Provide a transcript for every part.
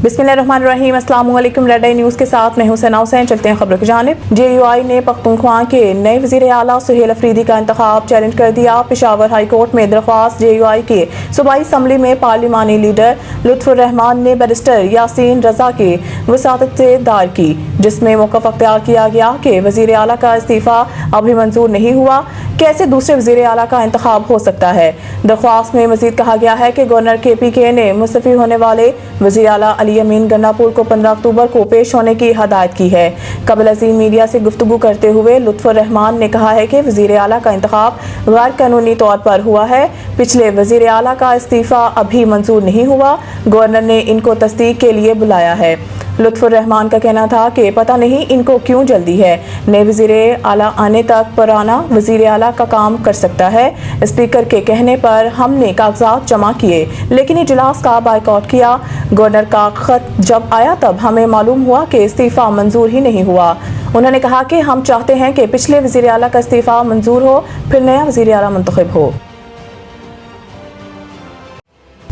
बिस्मिल्लाहिर्रहमानिर्रहीम। अस्सलाम वालेकुम। रेड आई न्यूज़ के साथ मैं हूं सना हुसैन। चलते हैं खबरों की जानिब। JUI ने पख्तूनख्वा के नए वज़ीर आला सुहेल अफरीदी का इंतखाब चैलेंज कर दिया। पेशावर हाई कोर्ट में दरख्वास्त JUI के सूबाई असम्बली में पार्लिमानी लीडर लुत्फुर्रहमान ने बैरिस्टर यासीन रजा की वसातत से दायर की, जिसमें मौक़िफ़ अख्तियार किया गया कि वज़ीर आला का इस्तीफ़ा अभी मंजूर नहीं हुआ, कैसे दूसरे वज़ीर आला का इंतखाब हो सकता है। दरख्वास्त में मज़ीद कहा गया है कि गवर्नर KPK ने मुस्तफ़ी होने वाले वज़ीर आला अली अमीन गन्नापुर को 15 अक्टूबर को पेश होने की हदायत की है। कबल अज़ीम मीडिया से गुफ्तगू करते हुए लुत्फुर्रहमान ने कहा है कि वज़ीर आला का इंतखाब गैर कानूनी तौर पर हुआ है। पिछले वज़ीर आला का इस्तीफ़ा अभी मंजूर नहीं हुआ, गवर्नर ने इनको तस्दीक के लिए बुलाया है। लुत्फुर्रहमान का कहना था कि पता नहीं इनको क्यों जल्दी है, नए वज़ीर आला आने तक पुराना वज़ीर आला का काम कर सकता है। स्पीकर के कहने पर हमने कागजात जमा किए, लेकिन इजलास का बायकॉट किया। गवर्नर का खत जब आया तब हमें मालूम हुआ कि इस्तीफ़ा मंजूर ही नहीं हुआ। उन्होंने कहा कि हम चाहते हैं कि पिछले वज़ीर आला का इस्तीफ़ा मंजूर हो, फिर नया वज़ीर आला मुंतखब हो।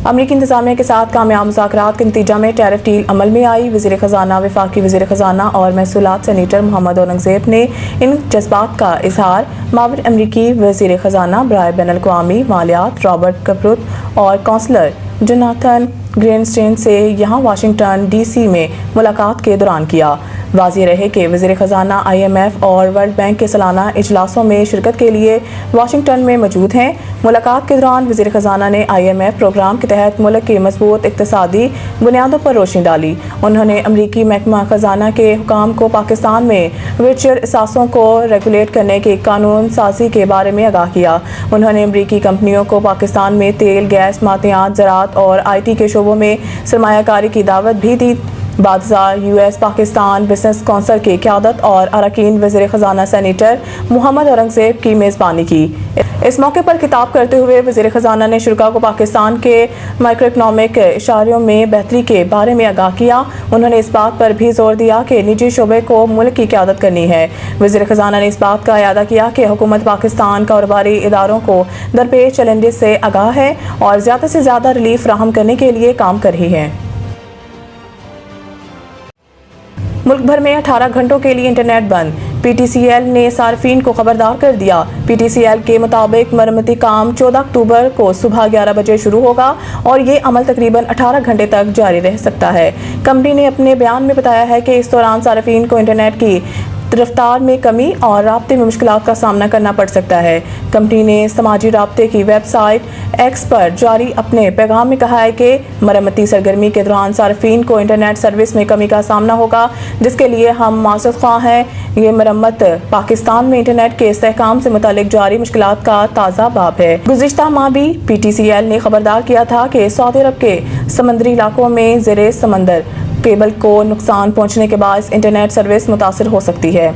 अमरीकी इंतजामिया के साथ कामयाब मुज़ाकरात के नतीजा में टैरिफ डील अमल में आई। वज़ीर ख़ज़ाना, वफाकी वज़ीर ख़ज़ाना और महसूलात सेनेटर मोहम्मद औरंगज़ेब ने इन जज्बात का इजहार मावर अमरीकी वज़ीर ख़ज़ाना बराए बैनुल-अक़वामी मालियात रॉबर्ट कपरुत और कौंसलर जोनाथन ग्रीनस्टीन से यहाँ वाशिंगटन DC में मुलाकात के दौरान किया। वाज़ेह रहे कि वज़ीर ख़ज़ाना IMF और वर्ल्ड बैंक के सालाना इजलासों में शिरकत के लिए वाशिंगटन में मौजूद हैं। मुलाकात के दौरान वज़ीर ख़ज़ाना ने IMF प्रोग्राम के तहत मुल्क की मजबूत इक़्तिसादी बुनियादों पर रोशनी डाली। उन्होंने अमरीकी महकमा ख़ज़ाना के हुकाम को पाकिस्तान में वर्चुअल असासों को रेगुलेट करने की कानून साजी के बारे में आगाह किया। उन्होंने अमरीकी कंपनियों को पाकिस्तान में तेल, गैस, मादनियात, ज़राअत और IT के शोबों में सरमायाकारी की दावत भी दी। बादशाह US पाकिस्तान बिजनेस कौंसिल की क़यादत और अरकान वज़ीर ख़ज़ाना सेनेटर मोहम्मद औरंगज़ेब की मेज़बानी की। इस मौके पर खिताब करते हुए वज़ीर ख़ज़ाना ने शुरा को पाकिस्तान के माइक्रो इकनॉमिक इशारों में बेहतरी के बारे में आगाह किया। उन्होंने इस बात पर भी जोर दिया कि निजी शोबे को मुल्क की क़यादत करनी है। वज़ीर ख़ज़ाना ने इस बात का इयादा किया कि हुकूमत पाकिस्तान कारोबारी इदारों को दरपेश चैलेंजेस से आगाह है और ज़्यादा से ज़्यादा रिलीफ फराहम करने के लिए काम कर रही है। मुल्क भर में 18 घंटों के लिए इंटरनेट बंद। PTCL ने सार्फिन को खबरदार कर दिया। PTCL के मुताबिक मरम्मती काम 14 अक्टूबर को सुबह 11 बजे शुरू होगा और ये अमल तकरीबन 18 घंटे तक जारी रह सकता है। कंपनी ने अपने बयान में बताया है कि इस दौरान सार्फिन को इंटरनेट की रफ्तार में कमी और राब्ते में मुश्किलात का सामना करना पड़ सकता है। कंपनी ने समाजी राब्ते की वेबसाइट X पर जारी अपने पैगाम में कहा है कि मरम्मती सरगर्मी के दौरान सार्फिन को इंटरनेट सर्विस में कमी का सामना होगा, जिसके लिए हम माज़रत ख्वाह हैं। ये मरम्मत पाकिस्तान में इंटरनेट के इस्तेहकाम से मुतालिक जारी मुश्किलात का ताज़ा बाब है। गुज़िश्ता माह भी PTCL ने खबरदार किया था कि सऊदी अरब के समंदरी इलाकों में ज़ेरे समंदर केबल को नुकसान पहुंचने के बाद इंटरनेट सर्विस मुतासिर हो सकती है।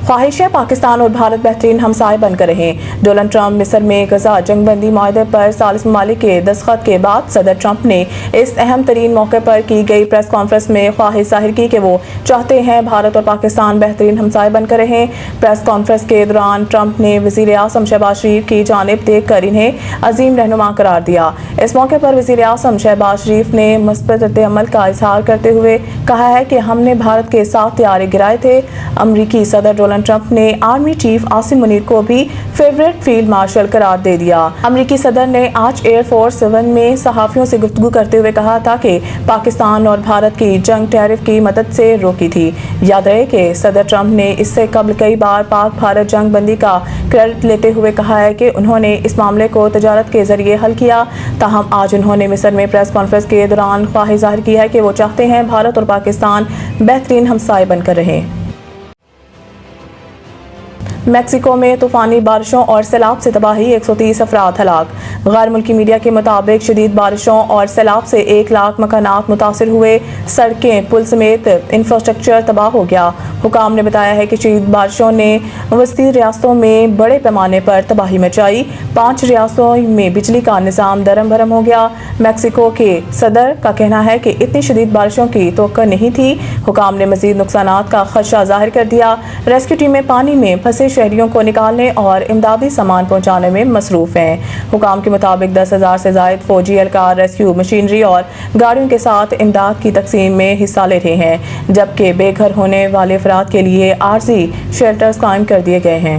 ख्वाहिश है पाकिस्तान और भारत बेहतरीन हमसाए बनकर रहें। डोनाल्ड ट्रंप मिस्र में गजा जंगबंदी माहदे पर 40 ममालिक के दस्तखत के बाद सदर ट्रंप ने इस अहम तरीन मौके पर की गई प्रेस कॉन्फ्रेंस में ख्वाहिश जाहिर की कि वो चाहते हैं भारत और पाकिस्तान बेहतरीन हमसाए बनकर रहें। प्रेस कॉन्फ्रेंस के दौरान ट्रंप ने वज़ीर आज़म शहबाज शरीफ की जानिब देख कर इन्हें अजीम रहनुमा करार दिया। इस मौके पर वज़ीर आज़म शहबाज शरीफ ने मुस्बत रद्द-ए-अमल का इजहार करते हुए कहा है कि हमने भारत के साथ तैयारे गिराए थे। अमरीकी सदर डोनाल्ड ट्रंप ने आर्मी चीफ आसिम मुनीर को भी फेवरेट फील्ड मार्शल करार दे दिया। अमरीकी सदर ने आज एयरफोर्स 1 में सहाफ़ियों से गुफ्तगू करते हुए कहा था कि पाकिस्तान और भारत की जंग टैरिफ की मदद से रोकी थी। याद रहे कि सदर ट्रंप ने इससे कबल कई बार पाक भारत जंग बंदी का क्रेडिट लेते हुए कहा है कि उन्होंने इस मामले को तजारत के जरिए हल किया। ताहम आज उन्होंने मिस्र में प्रेस कॉन्फ्रेंस के दौरान ख्वाहिश जाहिर की है कि वो चाहते हैं भारत और पाकिस्तान बेहतरीन हमसाए बनकर रहें। मैक्सिको में तूफानी बारिशों और सैलाब से तबाही, 130 अफराद हलाक। गैर मुल्की मीडिया के मुताबिक शदीद बारिशों और सैलाब से 1 लाख मकानात मुतासिर हुए। सड़कें, पुल समेत इंफ्रास्ट्रक्चर तबाह हो गया। हुकाम ने बताया है कि शदीद बारिशों ने वस्ती रियासतों में बड़े पैमाने पर तबाही मचाई। 5 रियासतों में बिजली का निज़ाम दरम भरम हो गया। मैक्सिको के सदर का कहना है कि इतनी शदीद बारिशों की तवक्को नहीं थी। हुकाम ने मजीद नुकसानात का खदशा जाहिर कर दिया। रेस्क्यू टीमें पानी में फंसे शहरियों को निकालने और इमदादी सामान पहुंचाने में मसरूफ हैं। हुकाम के मुताबिक 10,000 से ज़ायद फौजी एहलकार रेस्क्यू मशीनरी और गाड़ियों के साथ इमदाद की तकसीम में हिस्सा ले रहे हैं, जबकि बेघर होने वाले अफराद के लिए आर्जी शेल्टर्स कायम कर दिए गए हैं।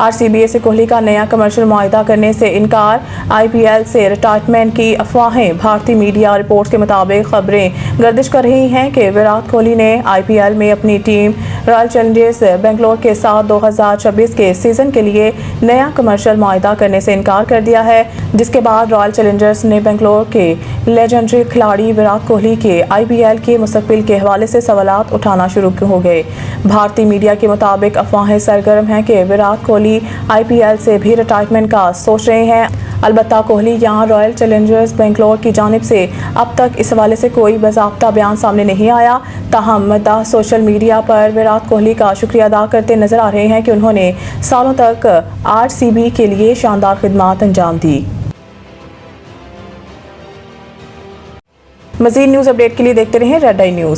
RCBA से कोहली का नया कमर्शियल मुआहिदा करने से इनकार। IPL से रिटायरमेंट की अफवाहें। भारतीय मीडिया रिपोर्ट्स के मुताबिक खबरें गर्दिश कर रही हैं कि विराट कोहली ने IPL में अपनी टीम रॉयल चैलेंजर्स बेंगलोर के साथ 2026 के सीजन के लिए नया कमर्शियल मुआहिदा करने से इनकार कर दिया है, जिसके बाद रॉयल चैलेंजर्स ने बेंगलोर के लेजेंडरी खिलाड़ी विराट कोहली के IPL के मुस्तकबिल के हवाले से सवालात उठाना शुरू हो गए। भारतीय मीडिया के मुताबिक अफवाहें सरगर्म हैं कि विराट कोहली IPL से भी रिटायरमेंट का सोच रहे हैं। अलबत्ता कोहली यहां रॉयल चैलेंजर्स बेंगलोर की जानिब से अब तक इस हवाले से कोई बाज़ाब्ता बयान सामने नहीं आया। ताहम मद्दाह सोशल मीडिया पर विराट कोहली का शुक्रिया अदा करते नजर आ रहे हैं कि उन्होंने सालों तक RCB के लिए शानदार खिदमत अंजाम दी। मज़ीद न्यूज़ अपडेट के लिए देखते रहें रेड आई न्यूज़।